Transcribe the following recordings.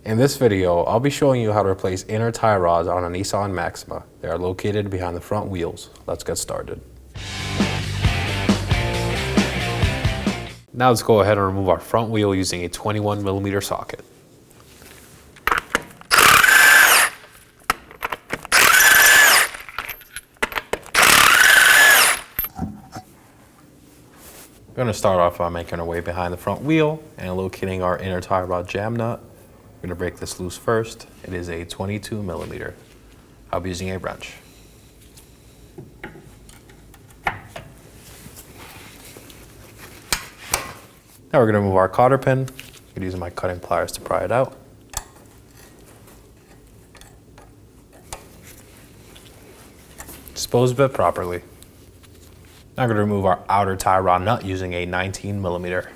In this video, I'll be showing you how to replace inner tie rods on a Nissan Maxima. They are located behind the front wheels. Let's get started. Now let's go ahead and remove our front wheel using a 21mm socket. We're going to start off by making our way behind the front wheel and locating our inner tie rod jam nut. We're going to break this loose first. It is a 22mm. I'll be using a wrench. Now we're going to remove our cotter pin. I'm using my cutting pliers to pry it out. Dispose of it properly. Now I'm going to remove our outer tie rod nut using a 19mm.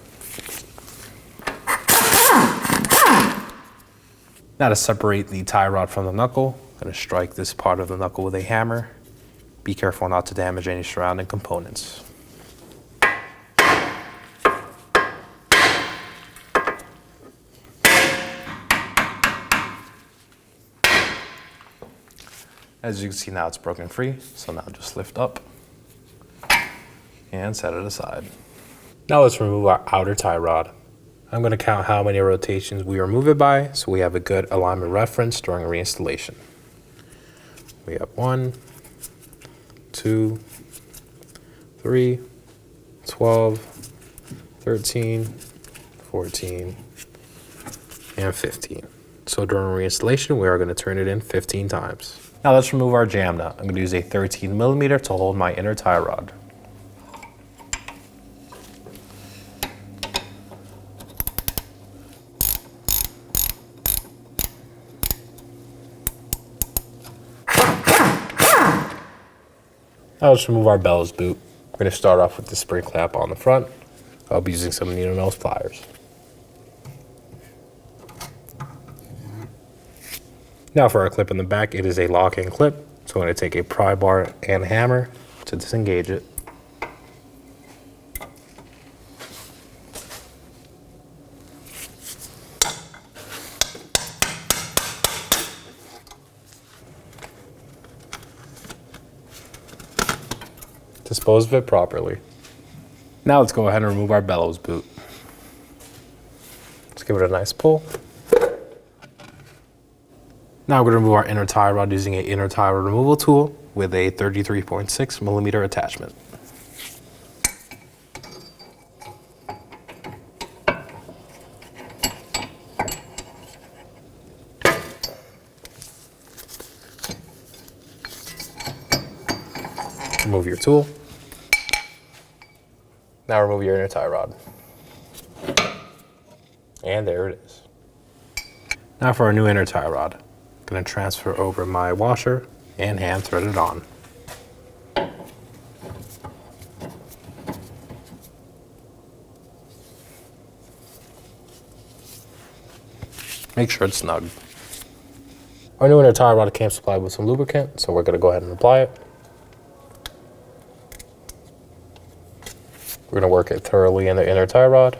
Now to separate the tie rod from the knuckle, I'm going to strike this part of the knuckle with a hammer. Be careful not to damage any surrounding components. As you can see now it's broken free, so now just lift up and set it aside. Now let's remove our outer tie rod. I'm going to count how many rotations we remove it by so we have a good alignment reference during reinstallation. We have 1, 2, 3, 12, 13, 14, and 15. So during reinstallation, we are going to turn it in 15 times. Now let's remove our jam nut. I'm going to use a 13mm to hold my inner tie rod. Now let's remove our bellows boot. We're going to start off with the spring clamp on the front. I'll be using some needle nose pliers. Now for our clip in the back, it is a lock-in clip. So I'm going to take a pry bar and hammer to disengage it. Dispose of it properly. Now let's go ahead and remove our bellows boot. Let's give it a nice pull. Now we're going to remove our inner tie rod using an inner tie rod removal tool with a 33.6mm attachment. Remove your tool. Now remove your inner tie rod. And there it is. Now for our new inner tie rod. I'm going to transfer over my washer and hand thread it on. Make sure it's snug. Our new inner tie rod came supplied with some lubricant, so we're going to go ahead and apply it. We're going to work it thoroughly in the inner tie rod.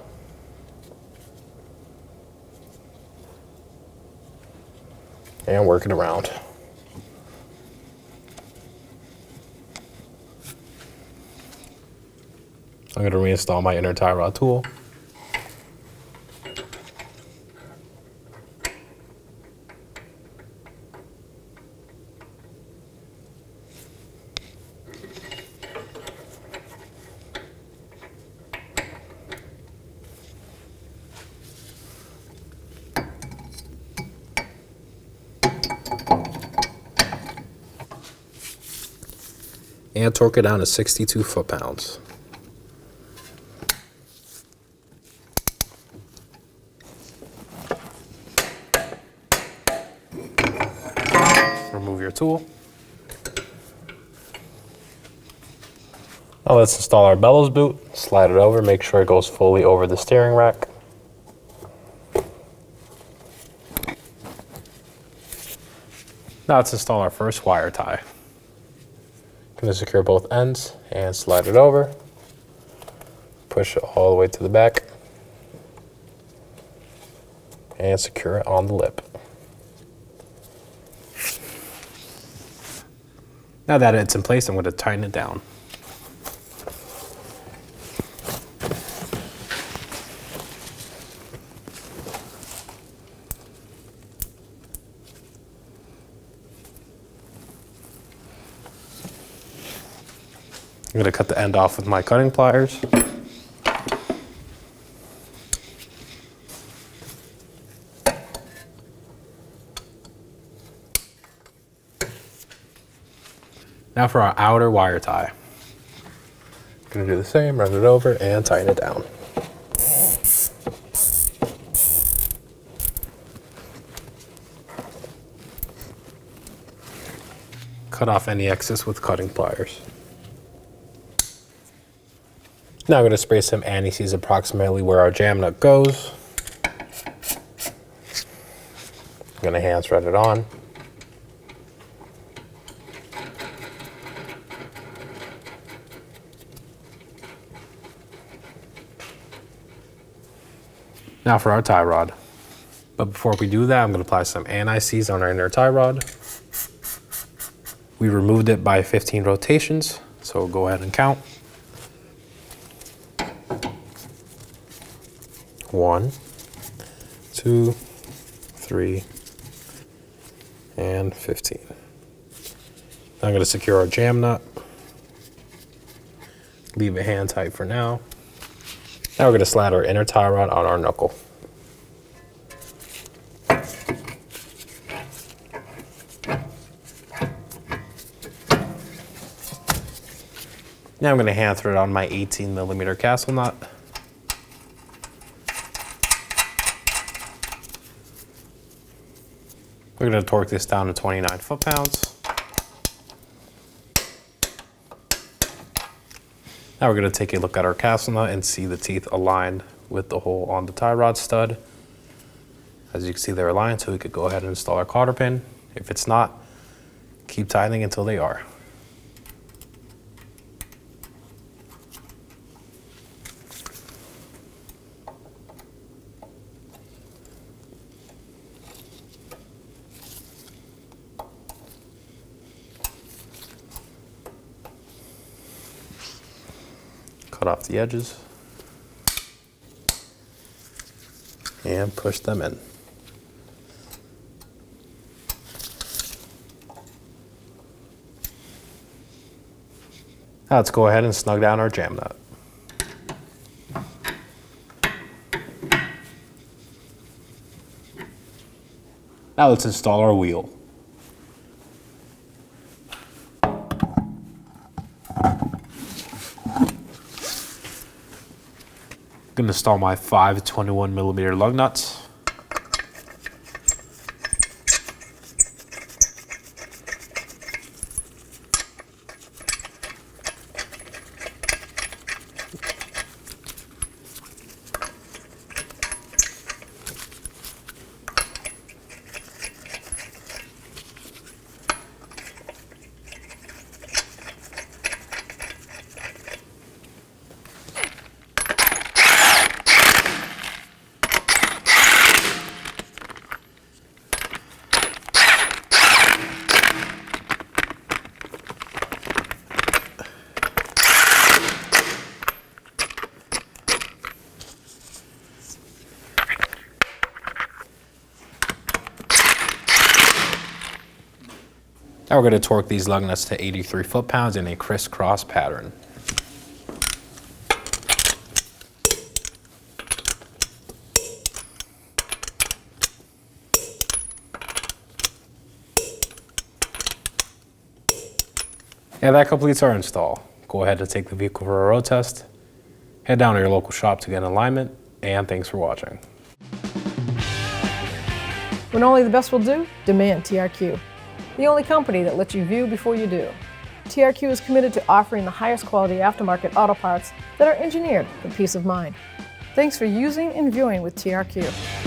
And work it around. I'm going to reinstall my inner tie rod tool. And torque it down to 62 foot-pounds. Remove your tool. Now let's install our bellows boot. Slide it over, make sure it goes fully over the steering rack. Now let's install our first wire tie. Going to secure both ends and slide it over. Push it all the way to the back. and secure it on the lip. Now that it's in place, I'm going to tighten it down. I'm going to cut the end off with my cutting pliers. Now for our outer wire tie. I'm going to do the same, run it over and tighten it down. Cut off any excess with cutting pliers. Now I'm going to spray some anti-seize approximately where our jam nut goes. I'm going to hand thread it on. Now for our tie rod. But before we do that, I'm going to apply some anti-seize on our inner tie rod. We removed it by 15 rotations, so we'll go ahead and count. 1, 2, 3, and 15. Now I'm going to secure our jam nut. Leave it hand tight for now. Now we're going to slide our inner tie rod on our knuckle. Now I'm going to hand thread on my 18mm castle nut. We're going to torque this down to 29 foot-pounds. Now we're going to take a look at our castle nut and see the teeth aligned with the hole on the tie rod stud. As you can see, they're aligned, so we could go ahead and install our cotter pin. If it's not, keep tightening until they are. Cut off the edges and push them in. Now let's go ahead and snug down our jam nut. Now let's install our wheel. I'm going to install my 5 21mm lug nuts. Now we're going to torque these lug nuts to 83 foot-pounds in a crisscross pattern. And that completes our install. Go ahead and take the vehicle for a road test. Head down to your local shop to get an alignment, and thanks for watching. When only the best will do, demand TRQ. The only company that lets you view before you do. TRQ is committed to offering the highest quality aftermarket auto parts that are engineered for peace of mind. Thanks for using and viewing with TRQ.